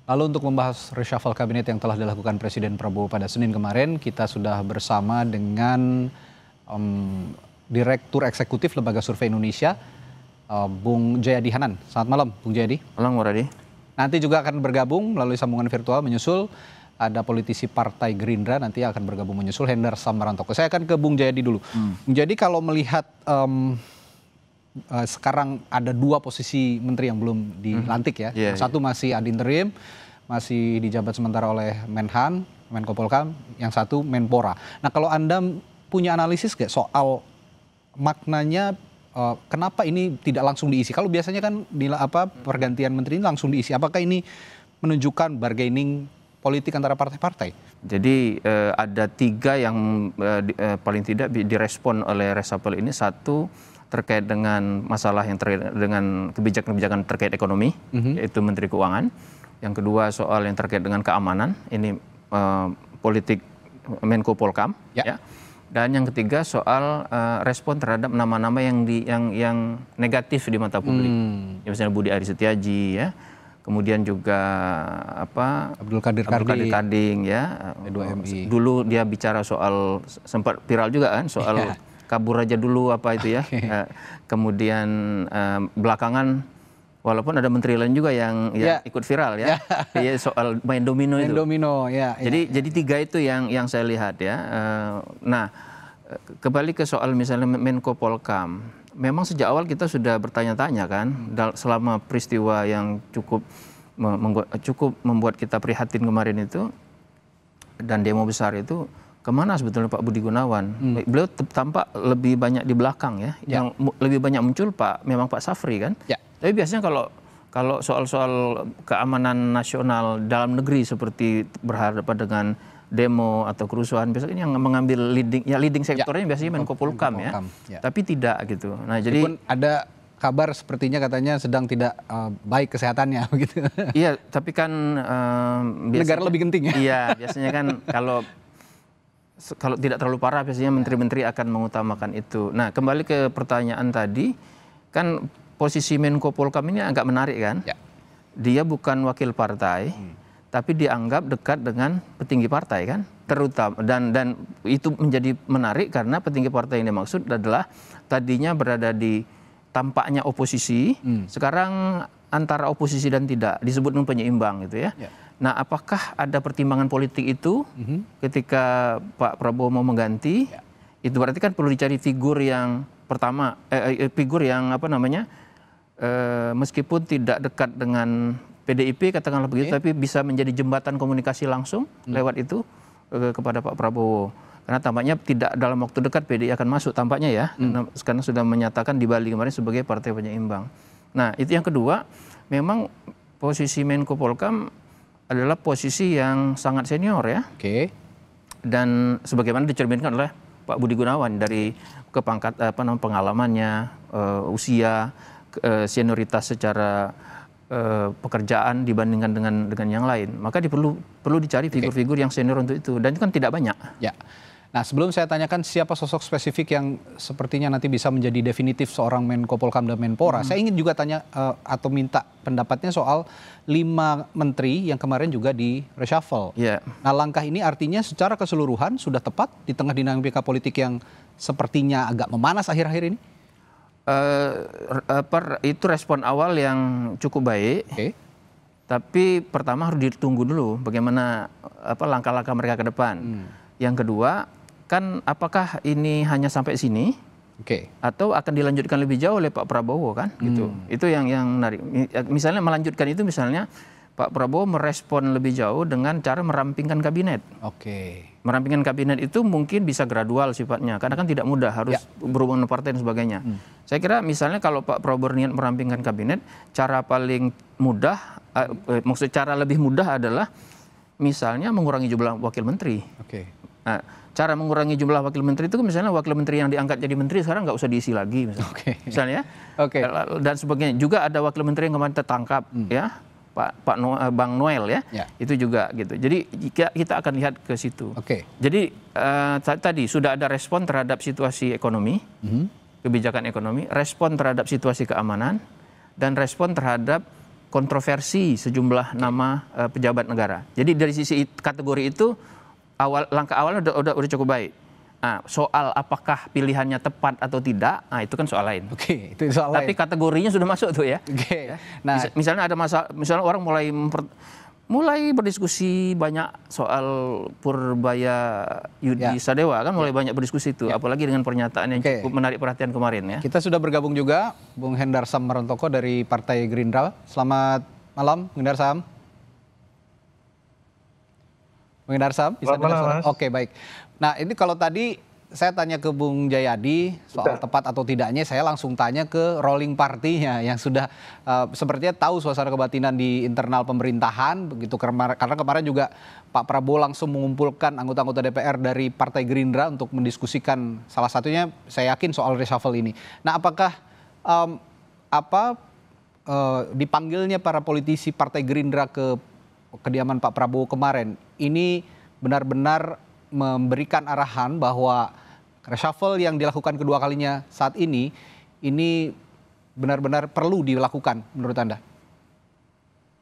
Lalu untuk membahas reshuffle kabinet yang telah dilakukan Presiden Prabowo pada Senin kemarin, kita sudah bersama dengan Direktur Eksekutif Lembaga Survei Indonesia, Bung Jayadi Hanan. Selamat malam, Bung Jayadi. Malam, Muradi. Nanti juga akan bergabung melalui sambungan virtual menyusul ada politisi Partai Gerindra nanti akan bergabung menyusul Hendar Sammarantoko. Saya akan ke Bung Jayadi dulu. Bung Jayadi, kalau melihat sekarang ada dua posisi menteri yang belum dilantik ya. Satu masih ad interim, masih dijabat sementara oleh Menhan, Menko Polhukam, yang satu Menpora. Nah, kalau Anda punya analisis nggak soal maknanya kenapa ini tidak langsung diisi? Kalau biasanya kan pergantian menteri ini langsung diisi. Apakah ini menunjukkan bargaining politik antara partai-partai? Jadi ada tiga yang paling tidak direspon oleh reshuffle ini. Satu, terkait dengan masalah yang terkait dengan kebijakan-kebijakan terkait ekonomi, yaitu Menteri Keuangan. Yang kedua, soal yang terkait dengan keamanan, ini politik Menko Polhukam. Ya. Dan yang ketiga, soal respon terhadap nama-nama yang negatif di mata publik. Ya, misalnya Budi Aris Setiaji, ya. Kemudian juga Abdul Qadir Karding, ya. Dulu dia bicara soal, sempat viral juga kan, soal kabur aja dulu itu ya. Kemudian belakangan walaupun ada menteri lain juga yang ikut viral ya. Soal main domino itu. Jadi tiga itu yang saya lihat ya. Nah, kembali ke soal misalnya Menko Polhukam. Memang sejak awal kita sudah bertanya-tanya kan, selama peristiwa yang cukup membuat kita prihatin kemarin itu dan demo besar itu, kemana sebetulnya Pak Budi Gunawan? Beliau tampak lebih banyak di belakang ya. Yang lebih banyak muncul memang Pak Safri kan. Tapi biasanya kalau soal-soal keamanan nasional dalam negeri seperti berhadapan dengan demo atau kerusuhan, biasanya yang mengambil leading sektornya biasanya Menko Polhukam ya. Tapi tidak gitu. Nah, jadi ada kabar sepertinya katanya sedang tidak baik kesehatannya begitu. Iya, tapi kan negara lebih penting ya. Iya, biasanya kan kalau tidak terlalu parah biasanya menteri-menteri akan mengutamakan itu. Nah, kembali ke pertanyaan tadi, kan posisi Menko Polhukam ini agak menarik kan? Dia bukan wakil partai, tapi dianggap dekat dengan petinggi partai kan? Terutama dan itu menjadi menarik karena petinggi partai yang dimaksud adalah tadinya berada di tampaknya oposisi, sekarang antara oposisi dan tidak, disebut dengan penyeimbang gitu ya. Nah, apakah ada pertimbangan politik itu ketika Pak Prabowo mau mengganti? Itu berarti kan perlu dicari figur yang pertama, figur yang meskipun tidak dekat dengan PDIP katakanlah begitu, tapi bisa menjadi jembatan komunikasi langsung lewat itu kepada Pak Prabowo. Karena tampaknya tidak dalam waktu dekat PDI akan masuk tampaknya ya, karena sudah menyatakan di Bali kemarin sebagai partai penyeimbang. Nah, itu yang kedua, memang posisi Menko Polhukam adalah posisi yang sangat senior ya. Dan sebagaimana dicerminkan oleh Pak Budi Gunawan dari pengalamannya, usia, senioritas secara pekerjaan dibandingkan dengan yang lain. Maka perlu dicari figur-figur yang senior untuk itu, dan itu kan tidak banyak. Nah, sebelum saya tanyakan siapa sosok spesifik yang sepertinya nanti bisa menjadi definitif seorang Menko Polhukam dan Menpora, saya ingin juga tanya atau minta pendapatnya soal 5 menteri yang kemarin juga di reshuffle. Nah, langkah ini artinya secara keseluruhan sudah tepat di tengah dinamika politik yang sepertinya agak memanas akhir-akhir ini? Itu respon awal yang cukup baik. Tapi pertama harus ditunggu dulu bagaimana langkah-langkah mereka ke depan. Yang kedua, kan apakah ini hanya sampai sini atau akan dilanjutkan lebih jauh oleh Pak Prabowo kan gitu. Itu yang menarik. Misalnya melanjutkan itu, misalnya Pak Prabowo merespon lebih jauh dengan cara merampingkan kabinet. Merampingkan kabinet itu mungkin bisa gradual sifatnya, karena kan tidak mudah, harus berhubungan dengan partai dan sebagainya. Saya kira misalnya kalau Pak Prabowo berniat merampingkan kabinet, cara paling mudah, cara lebih mudah adalah misalnya mengurangi jumlah wakil menteri. Nah, cara mengurangi jumlah wakil menteri itu misalnya wakil menteri yang diangkat jadi menteri sekarang nggak usah diisi lagi misalnya. Dan sebagainya. Juga ada wakil menteri yang kemarin tertangkap ya, Bang Noel ya. Itu juga gitu. Jadi kita akan lihat ke situ. Jadi tadi sudah ada respon terhadap situasi ekonomi, kebijakan ekonomi, respon terhadap situasi keamanan, dan respon terhadap kontroversi sejumlah nama pejabat negara. Jadi dari sisi kategori itu langkah awalnya udah cukup baik. Nah, soal apakah pilihannya tepat atau tidak, nah itu kan soal lain. Oke, itu soal lain. Tapi kategorinya sudah masuk tuh ya. Oke. Ya. Nah, misalnya ada misalnya orang mulai berdiskusi banyak soal Purbaya Yudi Sadewa kan mulai banyak berdiskusi itu, apalagi dengan pernyataan yang cukup menarik perhatian kemarin ya. Kita sudah bergabung juga Bung Hendar Sam Marantoko dari Partai Gerindra. Selamat malam, Bung Hendar Sam. Bung Hendar Sam, bisa dengar suara? Oke, baik. Nah, ini kalau tadi saya tanya ke Bung Jayadi soal tepat atau tidaknya, saya langsung tanya ke rolling party-nya yang sudah sepertinya tahu suasana kebatinan di internal pemerintahan begitu, karena kemarin juga Pak Prabowo langsung mengumpulkan anggota-anggota DPR dari Partai Gerindra untuk mendiskusikan salah satunya saya yakin soal reshuffle ini. Nah, apakah dipanggilnya para politisi Partai Gerindra ke kediaman Pak Prabowo kemarin ini benar-benar memberikan arahan bahwa reshuffle yang dilakukan kedua kalinya saat ini benar-benar perlu dilakukan menurut Anda?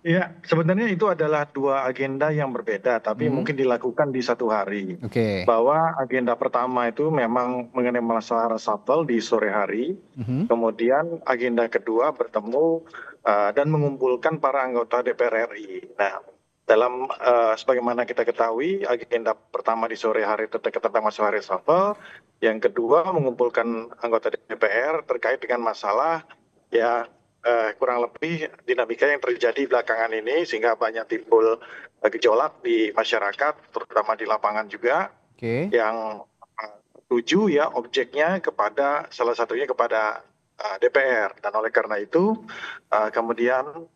Ya, sebenarnya itu adalah dua agenda yang berbeda, tapi mungkin dilakukan di satu hari. Bahwa agenda pertama itu memang mengenai masalah reshuffle di sore hari, kemudian agenda kedua bertemu dan mengumpulkan para anggota DPR RI. Nah, dalam sebagaimana kita ketahui, agenda pertama di sore hari tentang masalah reshuffle, yang kedua mengumpulkan anggota DPR terkait dengan masalah ya kurang lebih dinamika yang terjadi belakangan ini sehingga banyak timbul gejolak di masyarakat, terutama di lapangan juga, yang tuju ya objeknya kepada salah satunya kepada DPR, dan oleh karena itu kemudian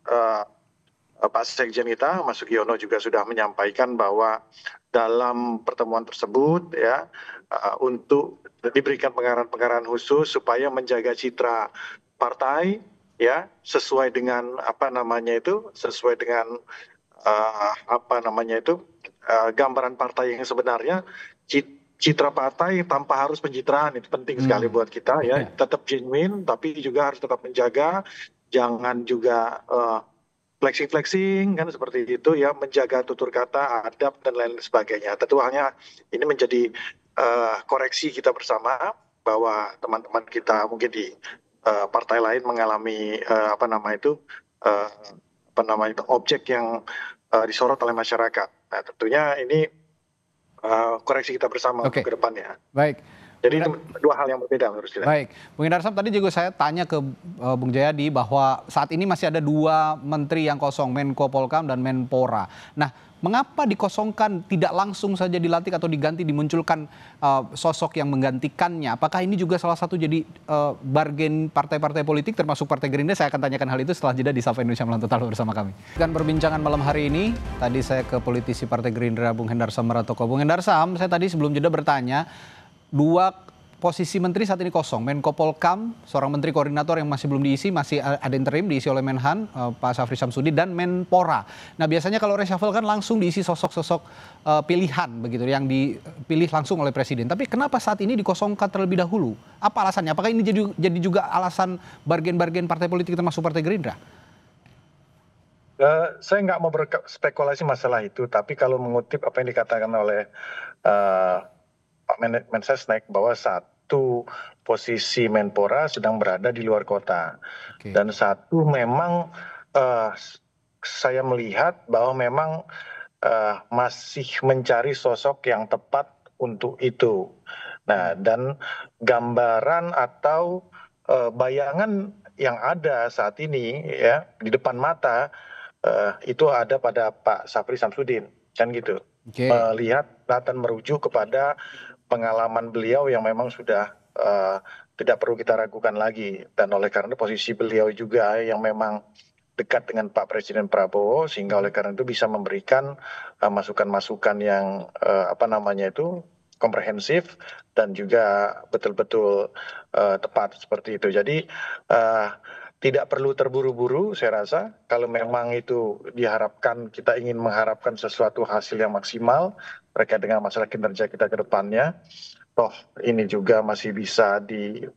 Pak Sekjen kita, Mas Sugiono juga sudah menyampaikan bahwa dalam pertemuan tersebut ya untuk diberikan pengarahan-pengarahan khusus supaya menjaga citra partai ya sesuai dengan sesuai dengan gambaran partai yang sebenarnya, citra partai tanpa harus pencitraan itu penting sekali buat kita ya, tetap genuine tapi juga harus tetap menjaga, jangan juga flexing kan seperti itu ya, menjaga tutur kata, adab dan lain sebagainya. Tentu hanya ini menjadi koreksi kita bersama bahwa teman-teman kita mungkin di partai lain mengalami objek yang disorot oleh masyarakat. Nah, tentunya ini koreksi kita bersama untuk ke depannya. Baik. Jadi itu dua hal yang berbeda menurut saya. Baik, Bung Hendar Sam, tadi juga saya tanya ke Bung Jayadi bahwa saat ini masih ada dua menteri yang kosong, Menko Polkam dan Menpora. Nah, mengapa dikosongkan, tidak langsung saja dilantik atau dimunculkan sosok yang menggantikannya? Apakah ini juga salah satu jadi bargain partai-partai politik termasuk Partai Gerindra? Saya akan tanyakan hal itu setelah jeda di Sapa Indonesia Malam. Tetap bersama kami. Dan perbincangan malam hari ini, tadi saya ke politisi Partai Gerindra Bung Hendar Sam Marantoko. Bung Hendar Sam, saya tadi sebelum jeda bertanya, dua posisi menteri saat ini kosong. Menko Polkam, seorang menteri koordinator yang masih belum diisi, masih ada interim diisi oleh Menhan, Pak Syafri Samsudin, dan Menpora. Nah, biasanya kalau reshuffle kan langsung diisi sosok-sosok pilihan begitu, yang dipilih langsung oleh presiden. Tapi kenapa saat ini dikosongkan terlebih dahulu? Apa alasannya? Apakah ini jadi juga alasan bargain-bargain partai politik termasuk Partai Gerindra? Saya nggak mau berspekulasi masalah itu, tapi kalau mengutip apa yang dikatakan oleh Pak Mensesnek bahwa satu posisi Menpora sedang berada di luar kota, dan satu memang saya melihat bahwa memang masih mencari sosok yang tepat untuk itu. Nah, dan gambaran atau bayangan yang ada saat ini ya di depan mata itu ada pada Pak Syafri Samsudin, kan gitu. Melihat dan merujuk kepada pengalaman beliau yang memang sudah tidak perlu kita ragukan lagi, dan oleh karena posisi beliau juga yang memang dekat dengan Pak Presiden Prabowo, sehingga oleh karena itu bisa memberikan masukan-masukan yang komprehensif dan juga betul-betul tepat seperti itu. Jadi tidak perlu terburu-buru, saya rasa. Kalau memang itu diharapkan, kita ingin mengharapkan sesuatu hasil yang maksimal terkait dengan masalah kinerja kita ke depannya, toh ini juga masih bisa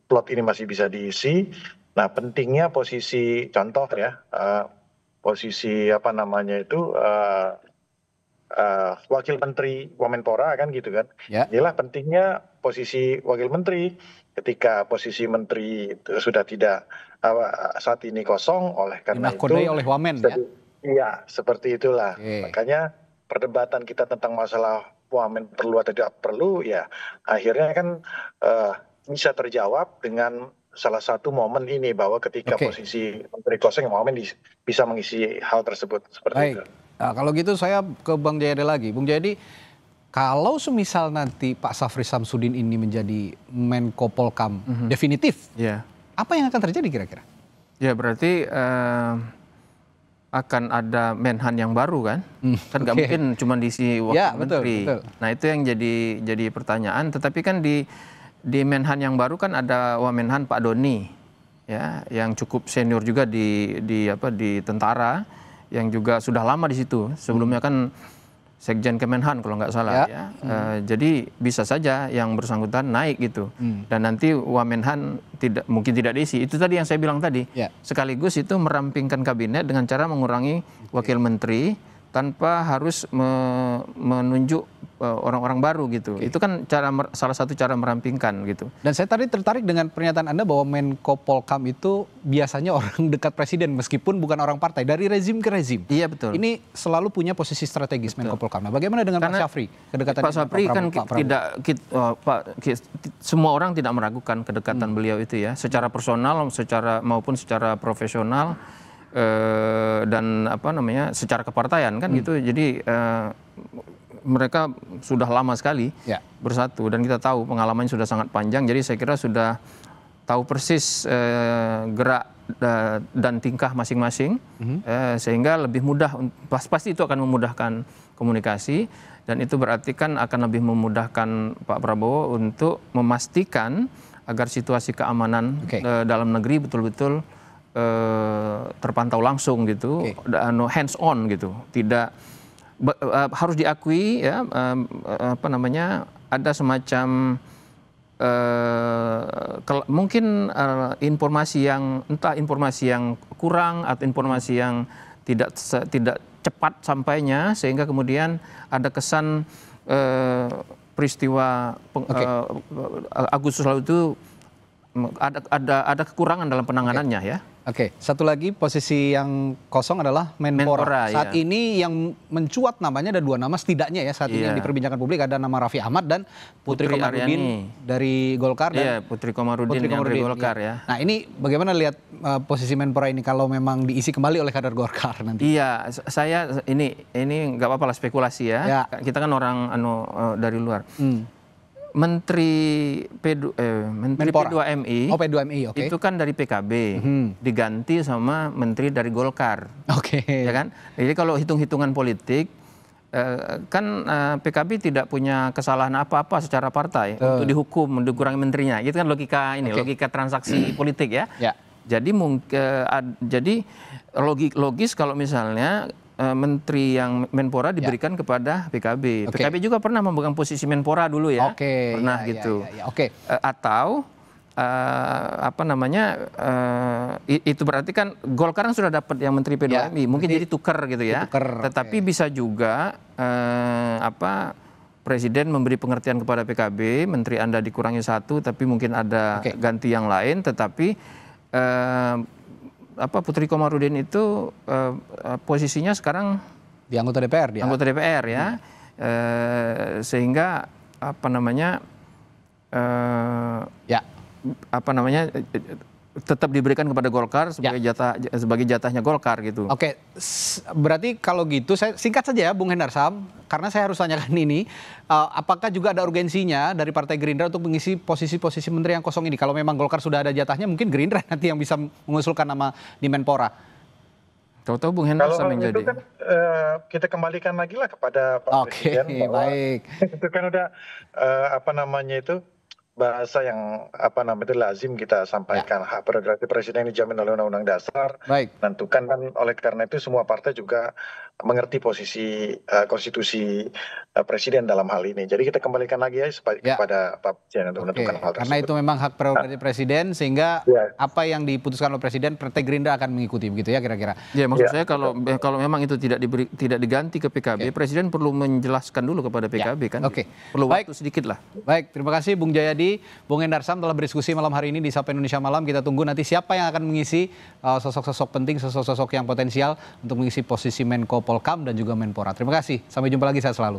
plot ini masih bisa diisi. Nah, pentingnya posisi contoh ya, posisi apa namanya itu wakil menteri Wamenpora kan gitu kan. Inilah pentingnya posisi wakil menteri ketika posisi menteri itu sudah tidak saat ini kosong, oleh karena itu oleh Wamen ya. Iya, seperti itulah. Makanya perdebatan kita tentang masalah Wamen perlu atau tidak perlu ya akhirnya kan bisa terjawab dengan salah satu momen ini, bahwa ketika posisi menteri kosong, Wamen bisa mengisi hal tersebut seperti itu. Nah, kalau gitu saya ke Bang Jayadi lagi. Bung Jayadi, kalau semisal nanti Pak Syafri Samsudin ini menjadi Menko Polkam definitif, apa yang akan terjadi kira-kira? Ya berarti akan ada Menhan yang baru kan? Kan nggak mungkin cuma diisi wakil menteri. Betul. Nah itu yang jadi pertanyaan. Tetapi kan di Menhan yang baru kan ada Wamenhan Pak Doni, ya, yang cukup senior juga di tentara, yang juga sudah lama di situ. Sebelumnya kan Sekjen Kemenhan kalau nggak salah ya. Jadi bisa saja yang bersangkutan naik gitu. Dan nanti Wamenhan mungkin tidak diisi. Itu tadi yang saya bilang tadi. Sekaligus itu merampingkan kabinet dengan cara mengurangi wakil menteri tanpa harus menunjuk orang-orang baru gitu. Itu kan salah satu cara merampingkan gitu. Dan saya tadi tertarik dengan pernyataan Anda bahwa Menko Polkam itu biasanya orang dekat presiden meskipun bukan orang partai, dari rezim ke rezim. Iya betul. Ini selalu punya posisi strategis Menko Polkam. Nah, bagaimana dengan Pak Syafri? Kedekatan Pak Syafri kan semua orang tidak meragukan kedekatan beliau itu ya, secara personal maupun secara profesional. Dan secara kepartaian kan gitu. Jadi mereka sudah lama sekali bersatu dan kita tahu pengalamannya sudah sangat panjang. Jadi saya kira sudah tahu persis gerak dan tingkah masing-masing, sehingga lebih mudah, pasti itu akan memudahkan komunikasi, dan itu berarti kan akan lebih memudahkan Pak Prabowo untuk memastikan agar situasi keamanan dalam negeri betul-betul terpantau langsung gitu, hands on gitu, tidak harus diakui ya, ada semacam mungkin informasi yang kurang atau informasi yang tidak cepat sampainya, sehingga kemudian ada kesan peristiwa Agustus lalu itu ada kekurangan dalam penanganannya ya. Satu lagi posisi yang kosong adalah Menpora. Saat ini yang mencuat namanya ada dua nama setidaknya ya saat ini yang diperbincangkan publik, ada nama Raffi Ahmad dan Putri Komarudin dari Golkar. Putri Komarudin dari Golkar ya. Nah ini bagaimana lihat posisi Menpora ini kalau memang diisi kembali oleh kader Golkar nanti? Iya, saya ini nggak apa-apa lah spekulasi ya. Kita kan orang dari luar. Menteri P2MI, itu kan dari PKB, diganti sama menteri dari Golkar, ya kan? Jadi kalau hitung-hitungan politik, kan PKB tidak punya kesalahan apa-apa secara partai untuk dihukum, dikurangi menterinya, itu kan logika logika transaksi politik ya. Jadi logis kalau misalnya menteri yang Menpora diberikan kepada PKB. PKB juga pernah memegang posisi Menpora dulu ya, pernah gitu. Atau itu berarti kan Golkar kan sudah dapat yang menteri P2MI, mungkin jadi tukar gitu ya. Tetapi bisa juga Presiden memberi pengertian kepada PKB, menteri Anda dikurangi satu, tapi mungkin ada ganti yang lain, tetapi Putri Komarudin itu posisinya sekarang di anggota DPR anggota DPR ya, sehingga tetap diberikan kepada Golkar sebagai jatahnya Golkar gitu. Berarti kalau gitu saya singkat saja ya Bung Hendar Sam, karena saya harus tanyakan ini, apakah juga ada urgensinya dari Partai Gerindra untuk mengisi posisi-posisi menteri yang kosong ini? Kalau memang Golkar sudah ada jatahnya, mungkin Gerindra nanti yang bisa mengusulkan nama di Menpora. Tahu-tahu Bung Hendar Sam yang jadi. Kan, kita kembalikan lagi lah kepada Pak Presiden. Baik. Itu kan udah bahasa yang lazim kita sampaikan. Hak prerogatif presiden dijamin oleh Undang-Undang Dasar. Tentukan kan, oleh karena itu semua partai juga mengerti posisi konstitusi presiden dalam hal ini. Jadi kita kembalikan lagi ya kepada Pak Presiden untuk menentukan hal tersebut. Karena itu memang hak prerogatif presiden, sehingga apa yang diputuskan oleh presiden, Partai Gerindra akan mengikuti, begitu ya kira-kira. Ya, maksud saya kalau memang itu tidak diganti ke PKB, presiden perlu menjelaskan dulu kepada PKB kan. Perlu waktu sedikit lah. Baik, terima kasih Bung Jayadi, Bung Endar Sam telah berdiskusi malam hari ini di Sapa Indonesia Malam. Kita tunggu nanti siapa yang akan mengisi sosok-sosok penting, sosok-sosok yang potensial untuk mengisi posisi Menko Polkam dan juga Menpora. Terima kasih, sampai jumpa lagi, sehat selalu.